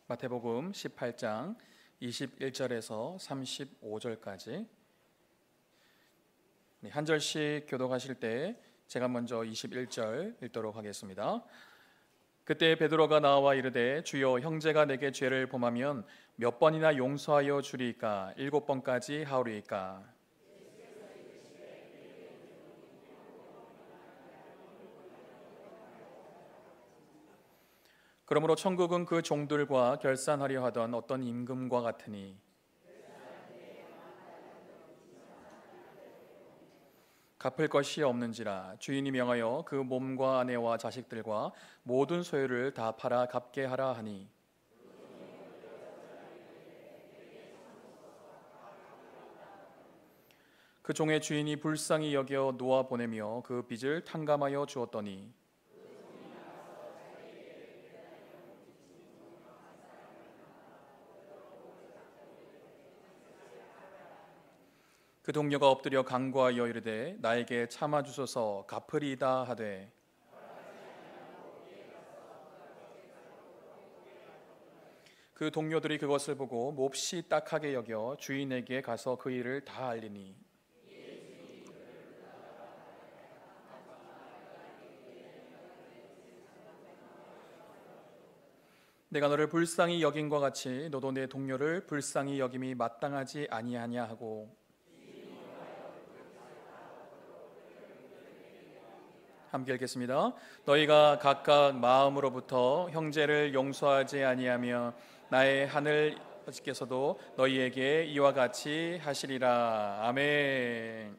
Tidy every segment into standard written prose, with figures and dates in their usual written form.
마태복음 18장 21절에서 35절까지 한 절씩 교독하실 때 제가 먼저 21절 읽도록 하겠습니다. 그때 베드로가 나와 이르되 주여, 형제가 내게 죄를 범하면 몇 번이나 용서하여 주리이까? 7번까지 하오리이까? 그러므로 천국은 그 종들과 결산하려 하던 어떤 임금과 같으니 갚을 것이 없는지라 주인이 명하여 그 몸과 아내와 자식들과 모든 소유를 다 팔아 갚게 하라 하니, 그 종의 주인이 불쌍히 여겨 놓아 보내며 그 빚을 탕감하여 주었더니 그 동료가 엎드려 간구하여 이르되 나에게 참아 주소서, 갚으리이다 하되, 그 동료들이 그것을 보고 몹시 딱하게 여겨 주인에게 가서 그 일을 다 알리니, 내가 너를 불쌍히 여긴과 같이 너도 내 동료를 불쌍히 여김이 마땅하지 아니하냐 하고, 함께 읽겠습니다. 너희가 각각 마음으로부터 형제를 용서하지 아니하며 나의 하늘 아버지께서도 너희에게 이와 같이 하시리라. 아멘.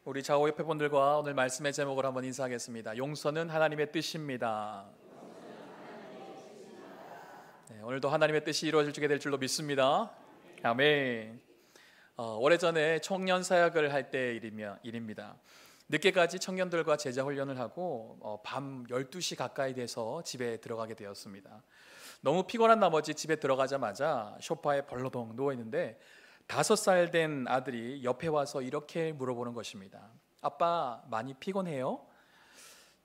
우리 좌우 옆에 분들과 오늘 말씀의 제목을 한번 인사하겠습니다. 용서는 하나님의 뜻입니다. 네, 오늘도 하나님의 뜻이 이루어지게 될 줄로 믿습니다. 아멘. 오래전에 청년 사역을 할 때 일입니다. 늦게까지 청년들과 제자 훈련을 하고 밤 12시 가까이 돼서 집에 들어가게 되었습니다. 너무 피곤한 나머지 집에 들어가자마자 소파에 벌러덩 누워있는데 5살 된 아들이 옆에 와서 이렇게 물어보는 것입니다. 아빠, 많이 피곤해요?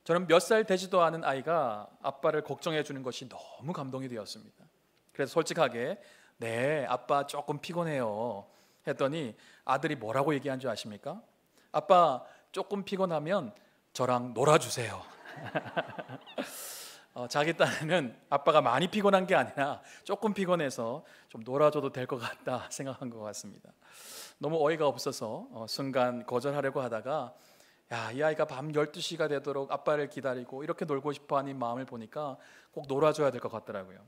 저는 몇 살 되지도 않은 아이가 아빠를 걱정해 주는 것이 너무 감동이 되었습니다. 그래서 솔직하게 네, 아빠 조금 피곤해요 했더니 아들이 뭐라고 얘기한 줄 아십니까? 아빠, 조금 피곤하면 저랑 놀아주세요. 자기 딴에는 아빠가 많이 피곤한 게 아니라 조금 피곤해서 좀 놀아줘도 될 것 같다 생각한 것 같습니다. 너무 어이가 없어서 순간 거절하려고 하다가 이 아이가 밤 12시가 되도록 아빠를 기다리고 이렇게 놀고 싶어하는 마음을 보니까 꼭 놀아줘야 될 것 같더라고요.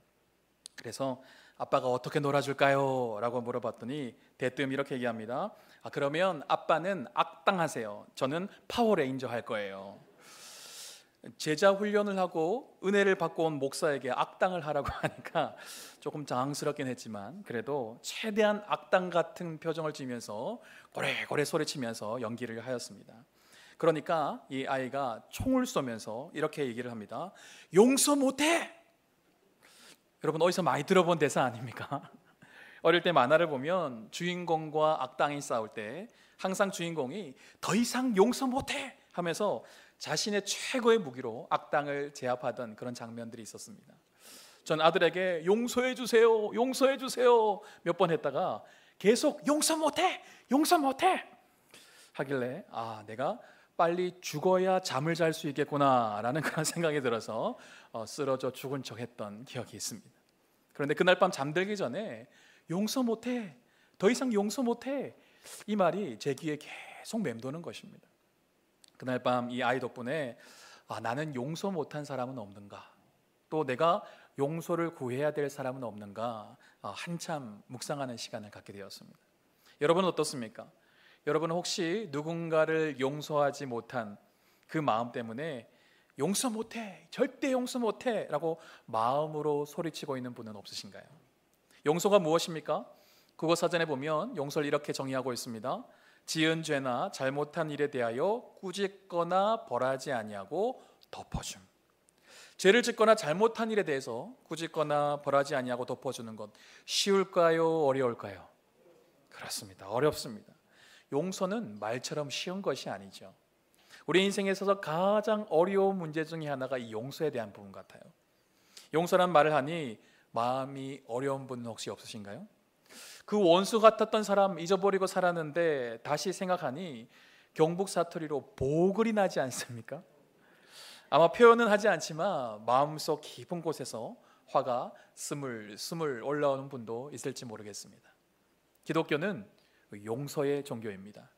그래서 아빠가 어떻게 놀아줄까요? 라고 물어봤더니 대뜸 이렇게 얘기합니다. 그러면 아빠는 악당 하세요. 저는 파워레인저 할 거예요. 제자 훈련을 하고 은혜를 받고 온 목사에게 악당을 하라고 하니까 조금 당황스럽긴 했지만 그래도 최대한 악당 같은 표정을 지으면서 고래고래 소리치면서 연기를 하였습니다. 그러니까 이 아이가 총을 쏘면서 이렇게 얘기를 합니다. 용서 못해! 여러분 어디서 많이 들어본 대사 아닙니까? 어릴 때 만화를 보면 주인공과 악당이 싸울 때 항상 주인공이 더 이상 용서 못해! 하면서 자신의 최고의 무기로 악당을 제압하던 그런 장면들이 있었습니다. 전 아들에게 용서해 주세요, 용서해 주세요 몇 번 했다가 계속 용서 못해, 용서 못해 하길래 내가 빨리 죽어야 잠을 잘 수 있겠구나 라는 그런 생각이 들어서 쓰러져 죽은 척 했던 기억이 있습니다. 그런데 그날 밤 잠들기 전에 용서 못해, 더 이상 용서 못해 이 말이 제 귀에 계속 맴도는 것입니다. 그날 밤 이 아이 덕분에 나는 용서 못한 사람은 없는가, 또 내가 용서를 구해야 될 사람은 없는가 한참 묵상하는 시간을 갖게 되었습니다. 여러분은 어떻습니까? 여러분은 혹시 누군가를 용서하지 못한 그 마음 때문에 용서 못해, 절대 용서 못해 라고 마음으로 소리치고 있는 분은 없으신가요? 용서가 무엇입니까? 국어사전에 보면 용서를 이렇게 정의하고 있습니다. 지은 죄나 잘못한 일에 대하여 꾸짖거나 벌하지 아니하고 덮어줌. 죄를 짓거나 잘못한 일에 대해서 꾸짖거나 벌하지 아니하고 덮어주는 것, 쉬울까요? 어려울까요? 그렇습니다. 어렵습니다. 용서는 말처럼 쉬운 것이 아니죠. 우리 인생에 있어서 가장 어려운 문제 중에 하나가 이 용서에 대한 부분 같아요. 용서란 말을 하니 마음이 어려운 분 혹시 없으신가요? 그 원수 같았던 사람 잊어버리고 살았는데 다시 생각하니 경북 사투리로 보글이 나지 않습니까? 아마 표현은 하지 않지만 마음속 깊은 곳에서 화가 스물스물 올라오는 분도 있을지 모르겠습니다. 기독교는 용서의 종교입니다.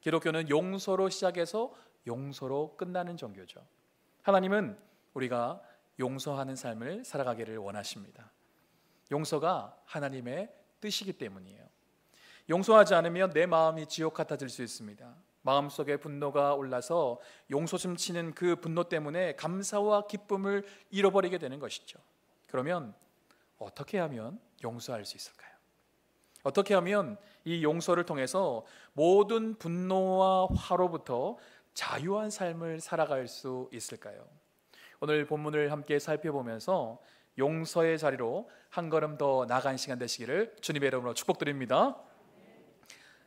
기독교는 용서로 시작해서 용서로 끝나는 종교죠. 하나님은 우리가 용서하는 삶을 살아가기를 원하십니다. 용서가 하나님의 뜻이기 때문이에요. 용서하지 않으면 내 마음이 지옥 같아질 수 있습니다. 마음속에 분노가 올라서 용서심 치는 그 분노 때문에 감사와 기쁨을 잃어버리게 되는 것이죠. 그러면 어떻게 하면 용서할 수 있을까요? 어떻게 하면 이 용서를 통해서 모든 분노와 화로부터 자유한 삶을 살아갈 수 있을까요? 오늘 본문을 함께 살펴보면서 용서의 자리로 한 걸음 더 나아간 시간 되시기를 주님의 이름으로 축복드립니다.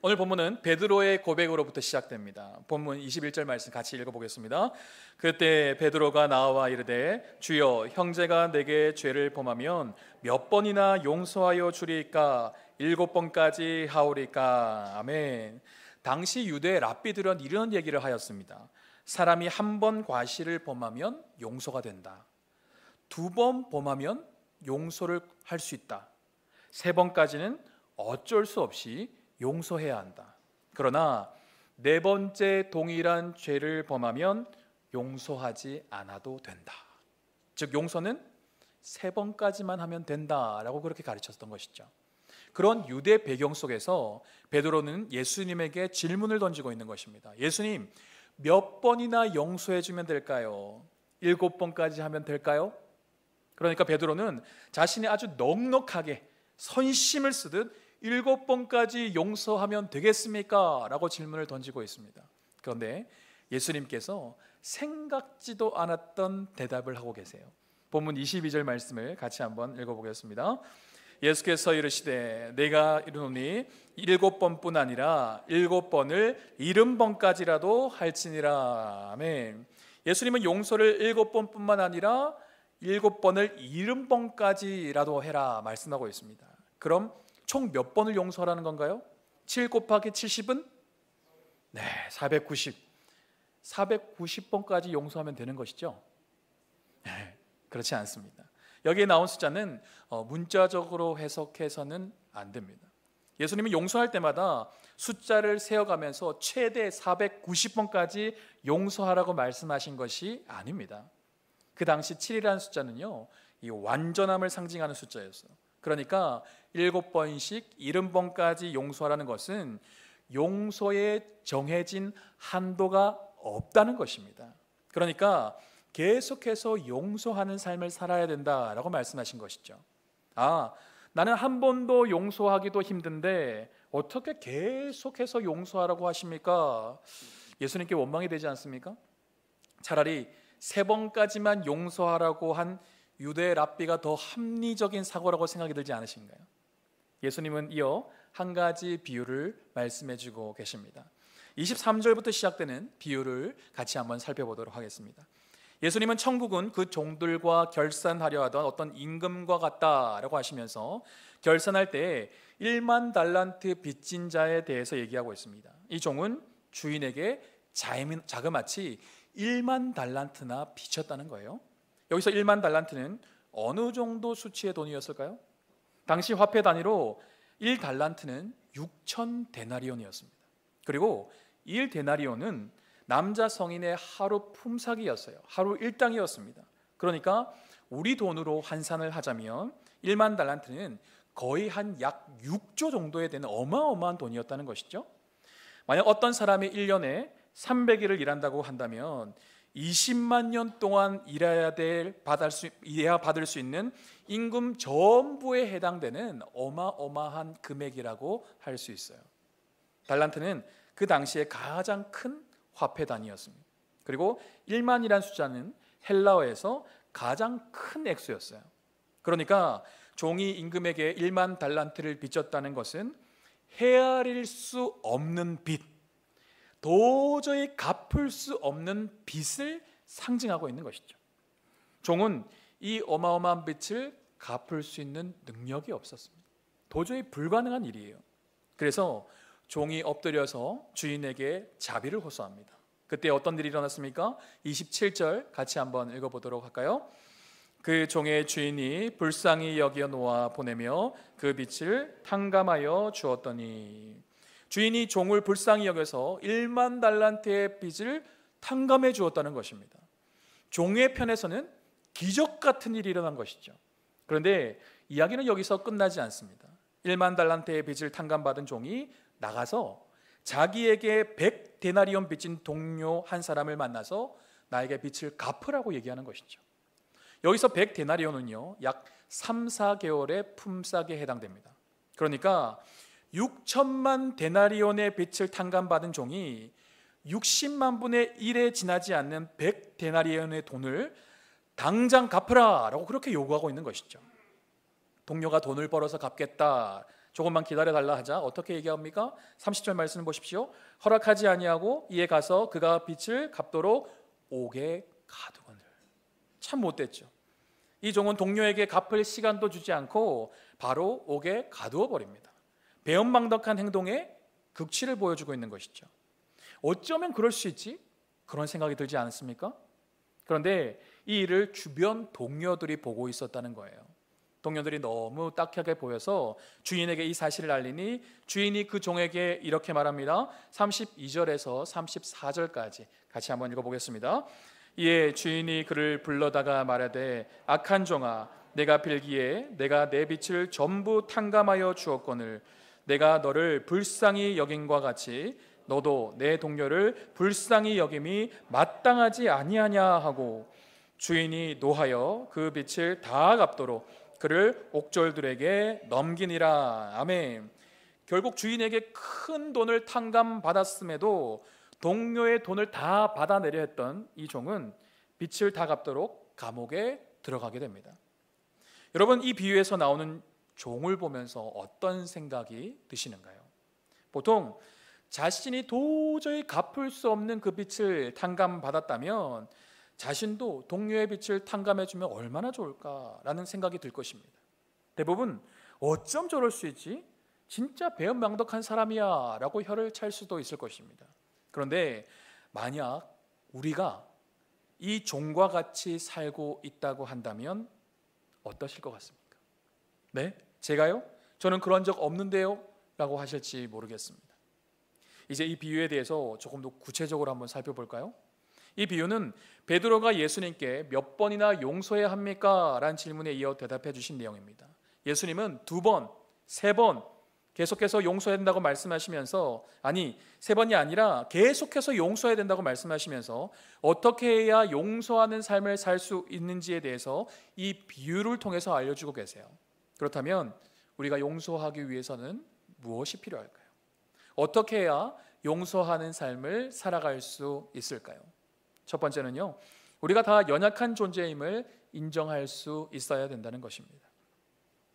오늘 본문은 베드로의 고백으로부터 시작됩니다. 본문 21절 말씀 같이 읽어보겠습니다. 그때 베드로가 나와 이르되 주여 형제가 내게 죄를 범하면 몇 번이나 용서하여 주리이까 7번까지 하오리까. 아멘. 당시 유대 랍비들은 이런 얘기를 하였습니다. 사람이 한 번 과실을 범하면 용서가 된다. 2번 범하면 용서를 할 수 있다. 3번까지는 어쩔 수 없이 용서해야 한다. 그러나 4번째 동일한 죄를 범하면 용서하지 않아도 된다. 즉 용서는 3번까지만 하면 된다라고 그렇게 가르쳤던 것이죠. 그런 유대 배경 속에서 베드로는 예수님에게 질문을 던지고 있는 것입니다. 예수님, 몇 번이나 용서해 주면 될까요? 7번까지 하면 될까요? 그러니까 베드로는 자신이 아주 넉넉하게 선심을 쓰듯 7번까지 용서하면 되겠습니까? 라고 질문을 던지고 있습니다. 그런데 예수님께서 생각지도 않았던 대답을 하고 계세요. 본문 22절 말씀을 같이 한번 읽어보겠습니다. 예수께서 이르시되 내가 이르노니 7번뿐 아니라 7번을 70번까지라도 할지니라. 아멘. 예수님은 용서를 7번뿐만 아니라 7번을 70번까지라도 해라 말씀하고 있습니다. 그럼 총 몇 번을 용서하라는 건가요? 7 곱하기 70은? 네, 490. 490번까지 용서하면 되는 것이죠? 네, 그렇지 않습니다. 여기에 나온 숫자는 문자적으로 해석해서는 안 됩니다. 예수님이 용서할 때마다 숫자를 세어가면서 최대 490번까지 용서하라고 말씀하신 것이 아닙니다. 그 당시 7이라는 숫자는요, 이 완전함을 상징하는 숫자였어요. 그러니까 7번씩 70번까지 용서하라는 것은 용서에 정해진 한도가 없다는 것입니다. 그러니까 계속해서 용서하는 삶을 살아야 된다라고 말씀하신 것이죠. 나는 한 번도 용서하기도 힘든데 어떻게 계속해서 용서하라고 하십니까? 예수님께 원망이 되지 않습니까? 차라리 3번까지만 용서하라고 한 유대 랍비가 더 합리적인 사고라고 생각이 들지 않으신가요? 예수님은 이어 한 가지 비유를 말씀해 주고 계십니다. 23절부터 시작되는 비유를 같이 한번 살펴보도록 하겠습니다. 예수님은 천국은 그 종들과 결산하려 하던 어떤 임금과 같다라고 하시면서 결산할 때 1만 달란트 빚진 자에 대해서 얘기하고 있습니다. 이 종은 주인에게 자그마치 1만 달란트나 빚졌다는 거예요. 여기서 1만 달란트는 어느 정도 수치의 돈이었을까요? 당시 화폐 단위로 1달란트는 6천 데나리온이었습니다. 그리고 1데나리온은 남자 성인의 하루 품삯이었어요. 하루 일당이었습니다. 그러니까 우리 돈으로 환산을 하자면 1만 달란트는 거의 한 약 6조 정도에 되는 어마어마한 돈이었다는 것이죠. 만약 어떤 사람이 1년에 300일을 일한다고 한다면 20만 년 동안 일해야 받을 수 있는 임금 전부에 해당되는 어마어마한 금액이라고 할 수 있어요. 달란트는 그 당시에 가장 큰 화폐 단위였습니다. 그리고 1만이라는 숫자는 헬라어에서 가장 큰 액수였어요. 그러니까 종이 임금에게 1만 달란트를 빚졌다는 것은 헤아릴 수 없는 빚, 도저히 갚을 수 없는 빚을 상징하고 있는 것이죠. 종은 이 어마어마한 빚을 갚을 수 있는 능력이 없었습니다. 도저히 불가능한 일이에요. 그래서 종이 엎드려서 주인에게 자비를 호소합니다. 그때 어떤 일이 일어났습니까? 27절 같이 한번 읽어보도록 할까요? 그 종의 주인이 불쌍히 여겨 놓아 보내며 그 빚을 탕감하여 주었더니, 주인이 종을 불쌍히 여겨서 1만 달란트의 빚을 탕감해 주었다는 것입니다. 종의 편에서는 기적 같은 일이 일어난 것이죠. 그런데 이야기는 여기서 끝나지 않습니다. 1만 달란트의 빚을 탕감받은 종이 나가서 자기에게 100데나리온 빚진 동료 한 사람을 만나서 나에게 빚을 갚으라고 얘기하는 것이죠. 여기서 100데나리온은요 약 3, 4개월의 품삯에 해당됩니다. 그러니까 6천만 데나리온의 빚을 탕감받은 종이 60만 분의 1에 지나지 않는 100데나리온의 돈을 당장 갚으라 라고 그렇게 요구하고 있는 것이죠. 동료가 돈을 벌어서 갚겠다, 조금만 기다려달라 하자 어떻게 얘기합니까? 30절 말씀을 보십시오. 허락하지 아니하고 이에 가서 그가 빚을 갚도록 옥에 가두거늘. 참 못됐죠. 이 종은 동료에게 갚을 시간도 주지 않고 바로 옥에 가두어 버립니다. 배은망덕한 행동에 극치를 보여주고 있는 것이죠. 어쩌면 그럴 수 있지? 그런 생각이 들지 않습니까? 그런데 이 일을 주변 동료들이 보고 있었다는 거예요. 동료들이 너무 딱하게 보여서 주인에게 이 사실을 알리니 주인이 그 종에게 이렇게 말합니다. 32절에서 34절까지 같이 한번 읽어보겠습니다. 이에 주인이 그를 불러다가 말하되 악한 종아, 내가 빌기에 내가 내 빚을 전부 탕감하여 주었거늘 내가 너를 불쌍히 여김과 같이 너도 내 동료를 불쌍히 여김이 마땅하지 아니하냐 하고, 주인이 노하여 그 빚을 다 갚도록 그를 옥졸들에게 넘기니라. 아멘. 결국 주인에게 큰 돈을 탕감받았음에도 동료의 돈을 다 받아내려 했던 이 종은 빚을 다 갚도록 감옥에 들어가게 됩니다. 여러분, 이 비유에서 나오는 종을 보면서 어떤 생각이 드시는가요? 보통 자신이 도저히 갚을 수 없는 그 빚을 탕감받았다면 자신도 동료의 빚을 탕감해주면 얼마나 좋을까라는 생각이 들 것입니다. 대부분 어쩜 저럴 수 있지? 진짜 배은망덕한 사람이야 라고 혀를 찰 수도 있을 것입니다. 그런데 만약 우리가 이 종과 같이 살고 있다고 한다면 어떠실 것 같습니까? 네? 제가요? 저는 그런 적 없는데요? 라고 하실지 모르겠습니다. 이제 이 비유에 대해서 조금 더 구체적으로 한번 살펴볼까요? 이 비유는 베드로가 예수님께 몇 번이나 용서해야 합니까? 라는 질문에 이어 대답해 주신 내용입니다. 예수님은 2번, 3번 계속해서 용서해야 된다고 말씀하시면서, 아니 3번이 아니라 계속해서 용서해야 된다고 말씀하시면서 어떻게 해야 용서하는 삶을 살 수 있는지에 대해서 이 비유를 통해서 알려주고 계세요. 그렇다면 우리가 용서하기 위해서는 무엇이 필요할까요? 어떻게 해야 용서하는 삶을 살아갈 수 있을까요? 첫 번째는요, 우리가 다 연약한 존재임을 인정할 수 있어야 된다는 것입니다.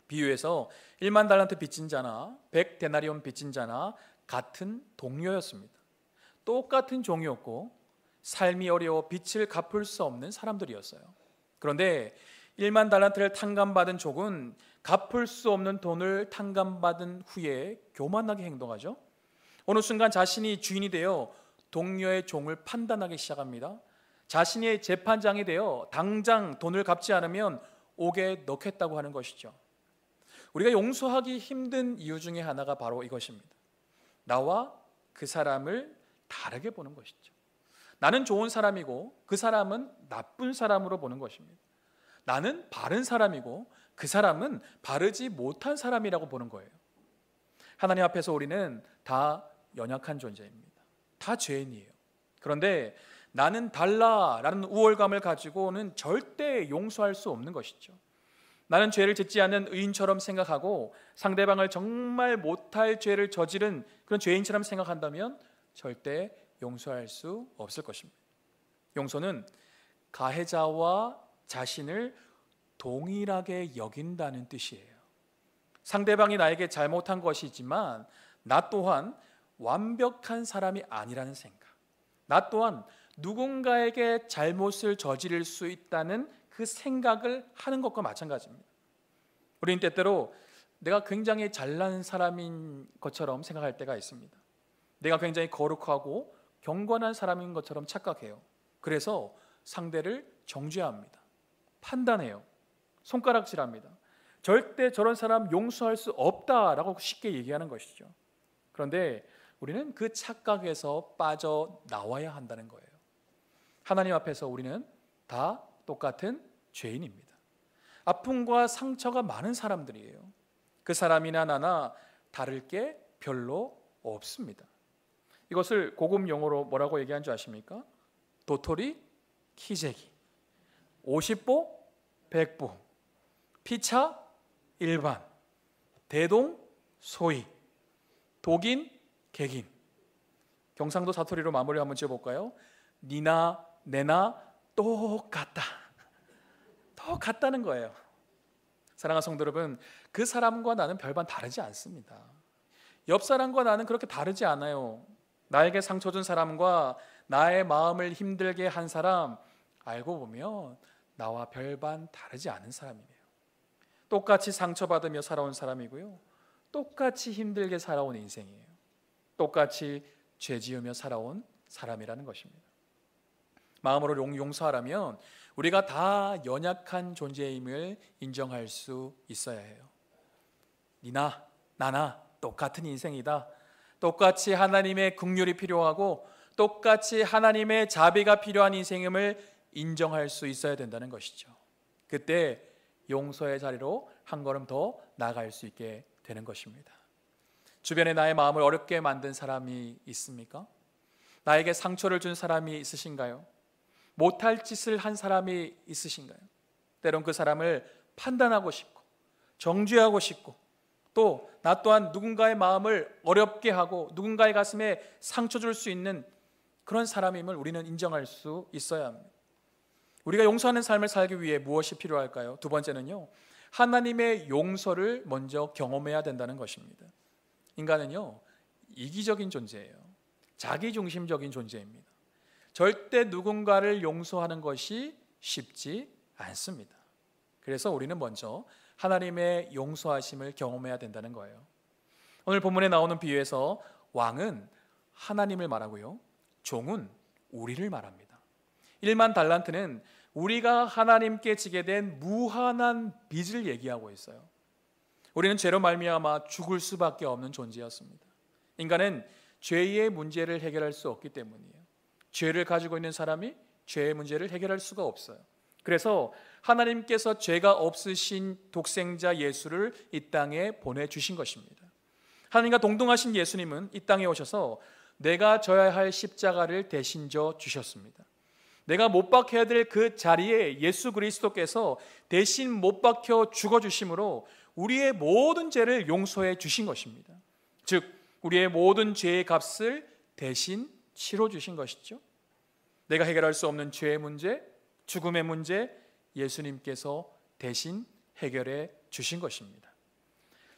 비유에서 1만 달란트 빚진 자나 100데나리온 빚진 자나 같은 동료였습니다. 똑같은 종이었고 삶이 어려워 빚을 갚을 수 없는 사람들이었어요. 그런데 1만 달란트를 탕감받은 종은 갚을 수 없는 돈을 탕감받은 후에 교만하게 행동하죠. 어느 순간 자신이 주인이 되어 동료의 종을 판단하기 시작합니다. 자신의 재판장이 되어 당장 돈을 갚지 않으면 옥에 넣겠다고 하는 것이죠. 우리가 용서하기 힘든 이유 중에 하나가 바로 이것입니다. 나와 그 사람을 다르게 보는 것이죠. 나는 좋은 사람이고 그 사람은 나쁜 사람으로 보는 것입니다. 나는 바른 사람이고 그 사람은 바르지 못한 사람이라고 보는 거예요. 하나님 앞에서 우리는 다 연약한 존재입니다. 다 죄인이에요. 그런데 나는 달라라는 우월감을 가지고는 절대 용서할 수 없는 것이죠. 나는 죄를 짓지 않는 의인처럼 생각하고 상대방을 정말 못할 죄를 저지른 그런 죄인처럼 생각한다면 절대 용서할 수 없을 것입니다. 용서는 가해자와 자신을 동일하게 여긴다는 뜻이에요. 상대방이 나에게 잘못한 것이지만 나 또한 완벽한 사람이 아니라는 생각, 나 또한 누군가에게 잘못을 저지를 수 있다는 그 생각을 하는 것과 마찬가지입니다. 우리는 때때로 내가 굉장히 잘난 사람인 것처럼 생각할 때가 있습니다. 내가 굉장히 거룩하고 경건한 사람인 것처럼 착각해요. 그래서 상대를 정죄합니다. 판단해요. 손가락질합니다. 절대 저런 사람 용서할 수 없다라고 쉽게 얘기하는 것이죠. 그런데 우리는 그 착각에서 빠져나와야 한다는 거예요. 하나님 앞에서 우리는 다 똑같은 죄인입니다. 아픔과 상처가 많은 사람들이에요. 그 사람이나 나나 다를 게 별로 없습니다. 이것을 고급 용어로 뭐라고 얘기한 줄 아십니까? 도토리 키재기, 50보 100보, 피차 일반, 대동 소이, 독인 객인. 경상도 사투리로 마무리 한번 지어볼까요? 니나 내나 똑같다. 똑같다는 거예요. 사랑하는 성도 여러분, 그 사람과 나는 별반 다르지 않습니다. 옆 사람과 나는 그렇게 다르지 않아요. 나에게 상처 준 사람과 나의 마음을 힘들게 한 사람, 알고 보면 나와 별반 다르지 않은 사람이에요. 똑같이 상처받으며 살아온 사람이고요, 똑같이 힘들게 살아온 인생이에요. 똑같이 죄 지으며 살아온 사람이라는 것입니다. 마음으로 용서하라면 우리가 다 연약한 존재임을 인정할 수 있어야 해요. 니나 나나 똑같은 인생이다. 똑같이 하나님의 긍휼이 필요하고 똑같이 하나님의 자비가 필요한 인생임을 인정할 수 있어야 된다는 것이죠. 그때 용서의 자리로 한 걸음 더 나아갈 수 있게 되는 것입니다. 주변에 나의 마음을 어렵게 만든 사람이 있습니까? 나에게 상처를 준 사람이 있으신가요? 못할 짓을 한 사람이 있으신가요? 때론 그 사람을 판단하고 싶고 정죄하고 싶고 또 나 또한 누군가의 마음을 어렵게 하고 누군가의 가슴에 상처 줄 수 있는 그런 사람임을 우리는 인정할 수 있어야 합니다. 우리가 용서하는 삶을 살기 위해 무엇이 필요할까요? 두 번째는요, 하나님의 용서를 먼저 경험해야 된다는 것입니다. 인간은요, 이기적인 존재예요. 자기중심적인 존재입니다. 절대 누군가를 용서하는 것이 쉽지 않습니다. 그래서 우리는 먼저 하나님의 용서하심을 경험해야 된다는 거예요. 오늘 본문에 나오는 비유에서 왕은 하나님을 말하고요, 종은 우리를 말합니다. 1만 달란트는 우리가 하나님께 지게 된 무한한 빚을 얘기하고 있어요. 우리는 죄로 말미암아 죽을 수밖에 없는 존재였습니다. 인간은 죄의 문제를 해결할 수 없기 때문이에요. 죄를 가지고 있는 사람이 죄의 문제를 해결할 수가 없어요. 그래서 하나님께서 죄가 없으신 독생자 예수를 이 땅에 보내주신 것입니다. 하나님과 동등하신 예수님은 이 땅에 오셔서 내가 져야 할 십자가를 대신 져 주셨습니다. 내가 못 박혀야 될 그 자리에 예수 그리스도께서 대신 못 박혀 죽어주심으로 우리의 모든 죄를 용서해 주신 것입니다. 즉 우리의 모든 죄의 값을 대신 치러 주신 것이죠. 내가 해결할 수 없는 죄의 문제, 죽음의 문제, 예수님께서 대신 해결해 주신 것입니다.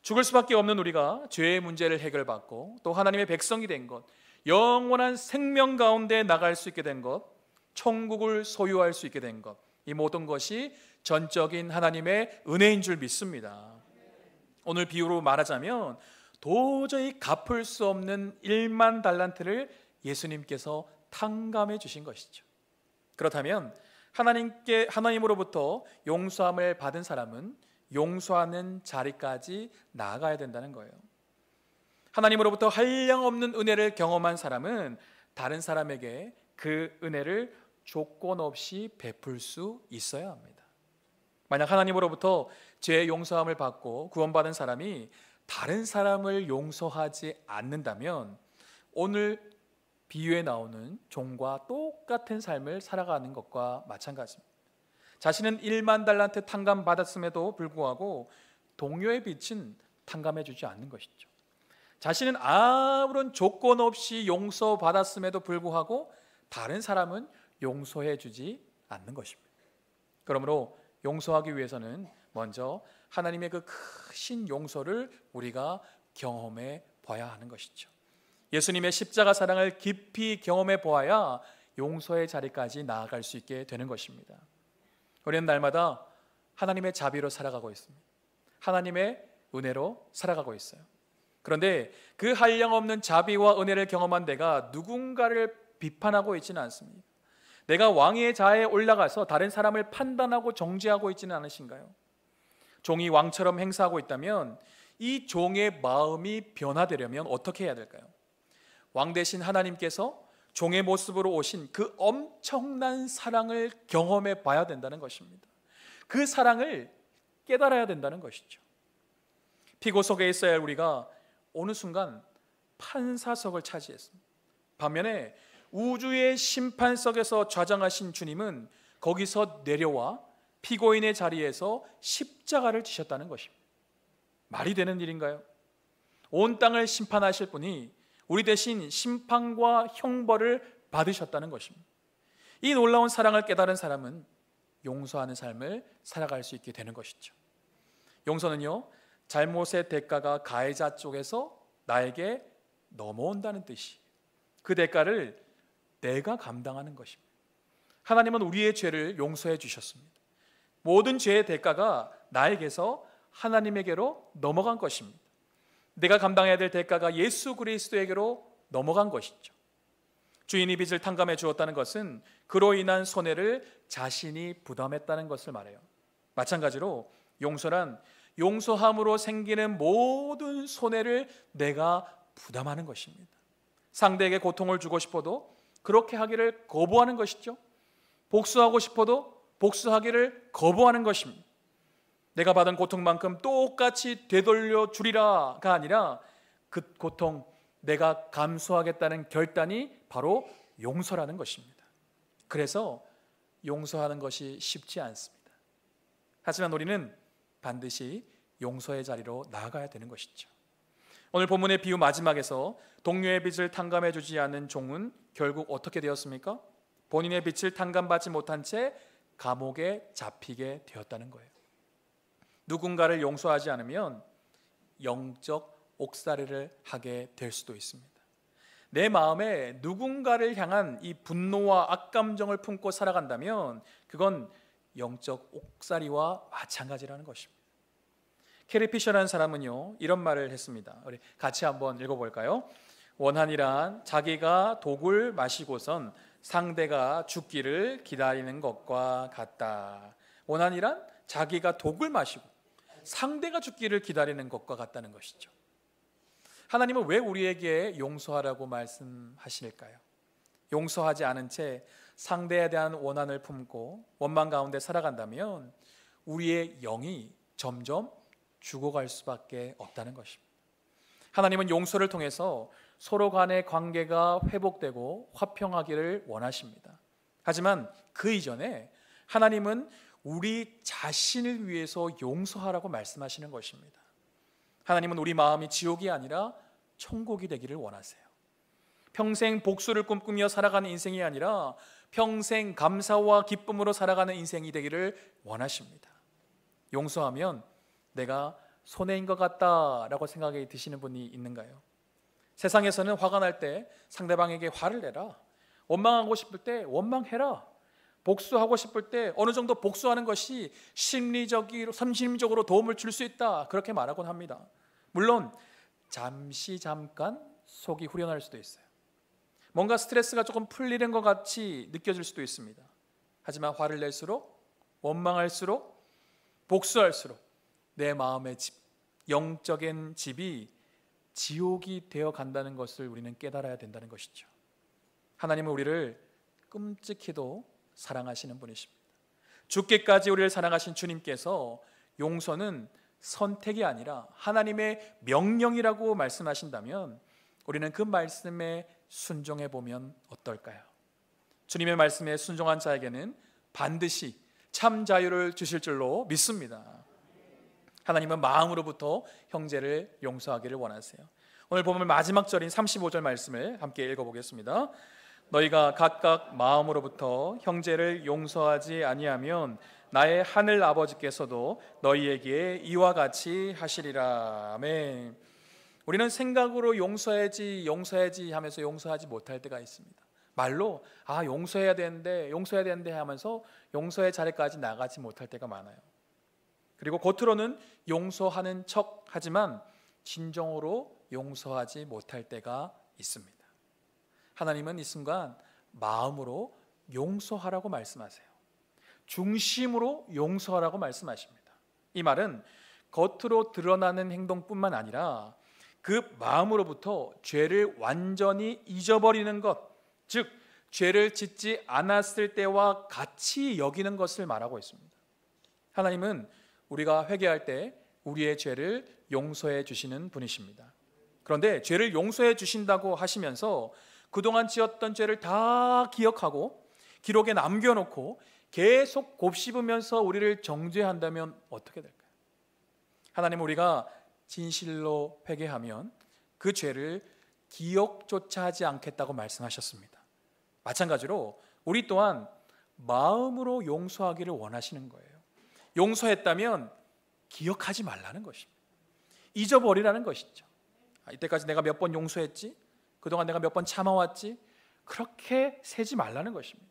죽을 수밖에 없는 우리가 죄의 문제를 해결받고 또 하나님의 백성이 된 것, 영원한 생명 가운데 나갈 수 있게 된 것, 천국을 소유할 수 있게 된 것, 이 모든 것이 전적인 하나님의 은혜인 줄 믿습니다. 오늘 비유로 말하자면 도저히 갚을 수 없는 1만 달란트를 예수님께서 탕감해 주신 것이죠. 그렇다면 하나님으로부터 용서함을 받은 사람은 용서하는 자리까지 나아가야 된다는 거예요. 하나님으로부터 한량없는 은혜를 경험한 사람은 다른 사람에게 그 은혜를 조건 없이 베풀 수 있어야 합니다. 만약 하나님으로부터 죄의 용서함을 받고 구원받은 사람이 다른 사람을 용서하지 않는다면 오늘 비유에 나오는 종과 똑같은 삶을 살아가는 것과 마찬가지입니다. 자신은 1만 달란트 탕감 받았음에도 불구하고 동료의 빚은 탕감해 주지 않는 것이죠. 자신은 아무런 조건 없이 용서받았음에도 불구하고 다른 사람은 용서해 주지 않는 것입니다. 그러므로 용서하기 위해서는 먼저 하나님의 그 크신 용서를 우리가 경험해 봐야 하는 것이죠. 예수님의 십자가 사랑을 깊이 경험해 보아야 용서의 자리까지 나아갈 수 있게 되는 것입니다. 우리는 날마다 하나님의 자비로 살아가고 있습니다. 하나님의 은혜로 살아가고 있어요. 그런데 그 한량없는 자비와 은혜를 경험한 내가 누군가를 비판하고 있지는 않습니다. 내가 왕의 자리에 올라가서 다른 사람을 판단하고 정죄하고 있지는 않으신가요? 종이 왕처럼 행사하고 있다면 이 종의 마음이 변화되려면 어떻게 해야 될까요? 왕 대신 하나님께서 종의 모습으로 오신 그 엄청난 사랑을 경험해 봐야 된다는 것입니다. 그 사랑을 깨달아야 된다는 것이죠. 피고 속에 있어야 할 우리가 어느 순간 판사석을 차지했습니다. 반면에 우주의 심판석에서 좌장하신 주님은 거기서 내려와 피고인의 자리에서 십자가를 지셨다는 것입니다. 말이 되는 일인가요? 온 땅을 심판하실 분이 우리 대신 심판과 형벌을 받으셨다는 것입니다. 이 놀라운 사랑을 깨달은 사람은 용서하는 삶을 살아갈 수 있게 되는 것이죠. 용서는요, 잘못의 대가가 가해자 쪽에서 나에게 넘어온다는 뜻이, 그 대가를 내가 감당하는 것입니다. 하나님은 우리의 죄를 용서해 주셨습니다. 모든 죄의 대가가 나에게서 하나님에게로 넘어간 것입니다. 내가 감당해야 될 대가가 예수 그리스도에게로 넘어간 것이죠. 주인이 빚을 탕감해 주었다는 것은 그로 인한 손해를 자신이 부담했다는 것을 말해요. 마찬가지로 용서란 용서함으로 생기는 모든 손해를 내가 부담하는 것입니다. 상대에게 고통을 주고 싶어도 그렇게 하기를 거부하는 것이죠. 복수하고 싶어도 복수하기를 거부하는 것입니다. 내가 받은 고통만큼 똑같이 되돌려 주리라가 아니라 그 고통 내가 감수하겠다는 결단이 바로 용서라는 것입니다. 그래서 용서하는 것이 쉽지 않습니다. 하지만 우리는 반드시 용서의 자리로 나아가야 되는 것이죠. 오늘 본문의 비유 마지막에서 동료의 빚을 탕감해 주지 않은 종은 결국 어떻게 되었습니까? 본인의 빚을 탕감받지 못한 채 감옥에 잡히게 되었다는 거예요. 누군가를 용서하지 않으면 영적 옥살이를 하게 될 수도 있습니다. 내 마음에 누군가를 향한 이 분노와 악감정을 품고 살아간다면 그건 영적 옥살이와 마찬가지라는 것입니다. 캐리 피셔라는 사람은요, 이런 말을 했습니다. 우리 같이 한번 읽어볼까요? 원한이란 자기가 독을 마시고선 상대가 죽기를 기다리는 것과 같다. 원한이란 자기가 독을 마시고 상대가 죽기를 기다리는 것과 같다는 것이죠. 하나님은 왜 우리에게 용서하라고 말씀하실까요? 용서하지 않은 채 상대에 대한 원한을 품고 원망 가운데 살아간다면 우리의 영이 점점 죽어갈 수밖에 없다는 것입니다. 하나님은 용서를 통해서 서로 간의 관계가 회복되고 화평하기를 원하십니다. 하지만 그 이전에 하나님은 우리 자신을 위해서 용서하라고 말씀하시는 것입니다. 하나님은 우리 마음이 지옥이 아니라 천국이 되기를 원하세요. 평생 복수를 꿈꾸며 살아가는 인생이 아니라 평생 감사와 기쁨으로 살아가는 인생이 되기를 원하십니다. 용서하면 내가 손해인 것 같다라고 생각이 드시는 분이 있는가요? 세상에서는 화가 날 때 상대방에게 화를 내라, 원망하고 싶을 때 원망해라, 복수하고 싶을 때 어느 정도 복수하는 것이 심리적으로 도움을 줄 수 있다, 그렇게 말하곤 합니다. 물론 잠깐 속이 후련할 수도 있어요. 뭔가 스트레스가 조금 풀리는 것 같이 느껴질 수도 있습니다. 하지만 화를 낼수록, 원망할수록, 복수할수록 내 마음의 집, 영적인 집이 지옥이 되어 간다는 것을 우리는 깨달아야 된다는 것이죠. 하나님은 우리를 끔찍히도 사랑하시는 분이십니다. 죽기까지 우리를 사랑하신 주님께서 용서는 선택이 아니라 하나님의 명령이라고 말씀하신다면 우리는 그 말씀에 순종해 보면 어떨까요? 주님의 말씀에 순종한 자에게는 반드시 참 자유를 주실 줄로 믿습니다. 하나님은 마음으로부터 형제를 용서하기를 원하세요. 오늘 보면 마지막 절인 35절 말씀을 함께 읽어보겠습니다. 너희가 각각 마음으로부터 형제를 용서하지 아니하면 나의 하늘 아버지께서도 너희에게 이와 같이 하시리라. 아멘. 우리는 생각으로 용서해야지 하면서 용서하지 못할 때가 있습니다. 말로 용서해야 되는데 하면서 용서의 자리까지 나가지 못할 때가 많아요. 그리고 겉으로는 용서하는 척 하지만 진정으로 용서하지 못할 때가 있습니다. 하나님은 이 순간 마음으로 용서하라고 말씀하세요. 중심으로 용서하라고 말씀하십니다. 이 말은 겉으로 드러나는 행동뿐만 아니라 그 마음으로부터 죄를 완전히 잊어버리는 것, 즉 죄를 짓지 않았을 때와 같이 여기는 것을 말하고 있습니다. 하나님은 우리가 회개할 때 우리의 죄를 용서해 주시는 분이십니다. 그런데 죄를 용서해 주신다고 하시면서 그동안 지었던 죄를 다 기억하고 기록에 남겨놓고 계속 곱씹으면서 우리를 정죄한다면 어떻게 될까요? 하나님은 우리가 진실로 회개하면 그 죄를 기억조차 하지 않겠다고 말씀하셨습니다. 마찬가지로 우리 또한 마음으로 용서하기를 원하시는 거예요. 용서했다면 기억하지 말라는 것입니다. 잊어버리라는 것이죠. 이때까지 내가 몇 번 용서했지? 그동안 내가 몇 번 참아왔지? 그렇게 세지 말라는 것입니다.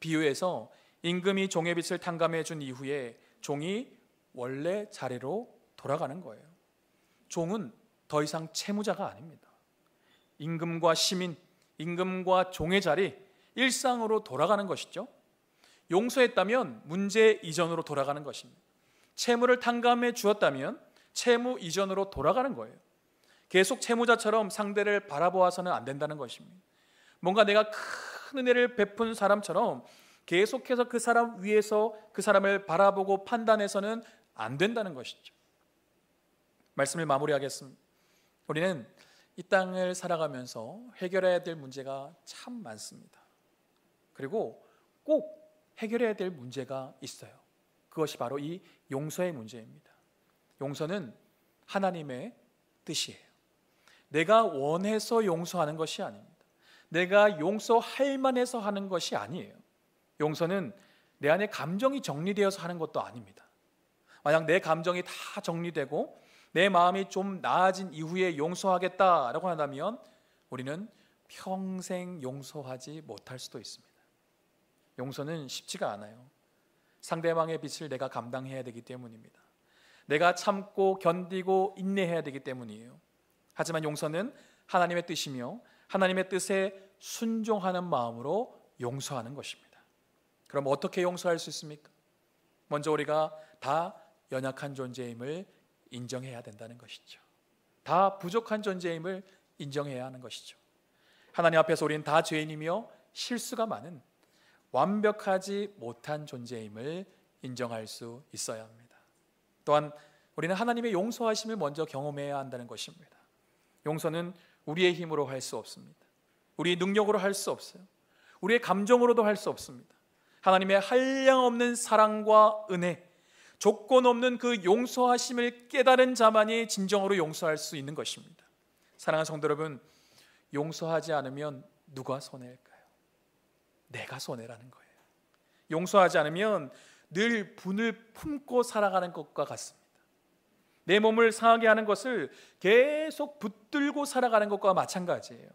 비유에서 임금이 종의 빚을 탕감해 준 이후에 종이 원래 자리로 돌아가는 거예요. 종은 더 이상 채무자가 아닙니다. 임금과 시민, 임금과 종의 자리, 일상으로 돌아가는 것이죠. 용서했다면 문제 이전으로 돌아가는 것입니다. 채무를 탕감해 주었다면 채무 이전으로 돌아가는 거예요. 계속 채무자처럼 상대를 바라보아서는 안 된다는 것입니다. 뭔가 내가 큰 은혜를 베푼 사람처럼 계속해서 그 사람 위에서 그 사람을 바라보고 판단해서는 안 된다는 것이죠. 말씀을 마무리하겠습니다. 우리는 이 땅을 살아가면서 해결해야 될 문제가 참 많습니다. 그리고 꼭 해결해야 될 문제가 있어요. 그것이 바로 이 용서의 문제입니다. 용서는 하나님의 뜻이에요. 내가 원해서 용서하는 것이 아닙니다. 내가 용서할 만해서 하는 것이 아니에요. 용서는 내 안에 감정이 정리되어서 하는 것도 아닙니다. 만약 내 감정이 다 정리되고 내 마음이 좀 나아진 이후에 용서하겠다라고 한다면 우리는 평생 용서하지 못할 수도 있습니다. 용서는 쉽지가 않아요. 상대방의 빚을 내가 감당해야 되기 때문입니다. 내가 참고 견디고 인내해야 되기 때문이에요. 하지만 용서는 하나님의 뜻이며 하나님의 뜻에 순종하는 마음으로 용서하는 것입니다. 그럼 어떻게 용서할 수 있습니까? 먼저 우리가 다 연약한 존재임을 인정해야 된다는 것이죠. 다 부족한 존재임을 인정해야 하는 것이죠. 하나님 앞에서 우리는 다 죄인이며 실수가 많은 완벽하지 못한 존재임을 인정할 수 있어야 합니다. 또한 우리는 하나님의 용서하심을 먼저 경험해야 한다는 것입니다. 용서는 우리의 힘으로 할 수 없습니다. 우리의 능력으로 할 수 없어요. 우리의 감정으로도 할 수 없습니다. 하나님의 한량없는 사랑과 은혜, 조건 없는 그 용서하심을 깨달은 자만이 진정으로 용서할 수 있는 것입니다. 사랑하는 성도 여러분, 용서하지 않으면 누가 손해일까요? 내가 손해라는 거예요. 용서하지 않으면 늘 분을 품고 살아가는 것과 같습니다. 내 몸을 상하게 하는 것을 계속 붙들고 살아가는 것과 마찬가지예요.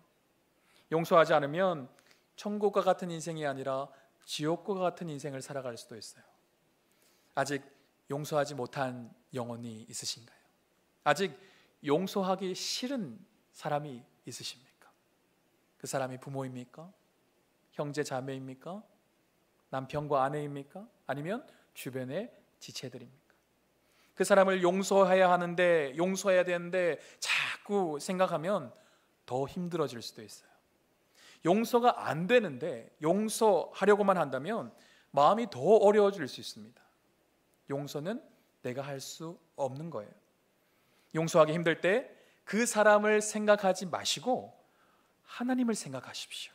용서하지 않으면 천국과 같은 인생이 아니라 지옥과 같은 인생을 살아갈 수도 있어요. 아직 용서하지 못한 영혼이 있으신가요? 아직 용서하기 싫은 사람이 있으십니까? 그 사람이 부모입니까? 형제 자매입니까? 남편과 아내입니까? 아니면 주변의 지체들입니까? 그 사람을 용서해야 하는데, 용서해야 되는데 자꾸 생각하면 더 힘들어질 수도 있어요. 용서가 안 되는데 용서하려고만 한다면 마음이 더 어려워질 수 있습니다. 용서는 내가 할 수 없는 거예요. 용서하기 힘들 때 그 사람을 생각하지 마시고 하나님을 생각하십시오.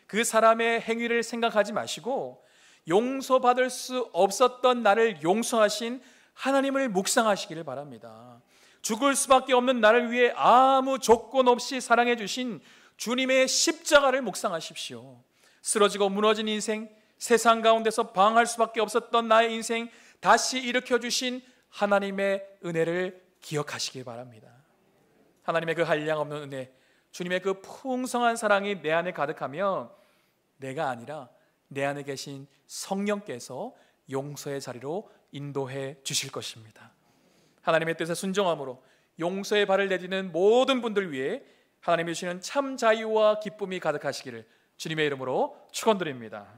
그 사람의 행위를 생각하지 마시고 용서받을 수 없었던 나를 용서하신 하나님을 묵상하시기를 바랍니다. 죽을 수밖에 없는 나를 위해 아무 조건 없이 사랑해 주신 주님의 십자가를 묵상하십시오. 쓰러지고 무너진 인생, 세상 가운데서 방황할 수밖에 없었던 나의 인생 다시 일으켜 주신 하나님의 은혜를 기억하시길 바랍니다. 하나님의 그 한량없는 은혜, 주님의 그 풍성한 사랑이 내 안에 가득하면 내가 아니라 내 안에 계신 성령께서 용서의 자리로 인도해 주실 것입니다. 하나님의 뜻에 순종함으로 용서의 발을 내디는 모든 분들 위해 하나님이 주시는 참 자유와 기쁨이 가득하시기를 주님의 이름으로 축원드립니다.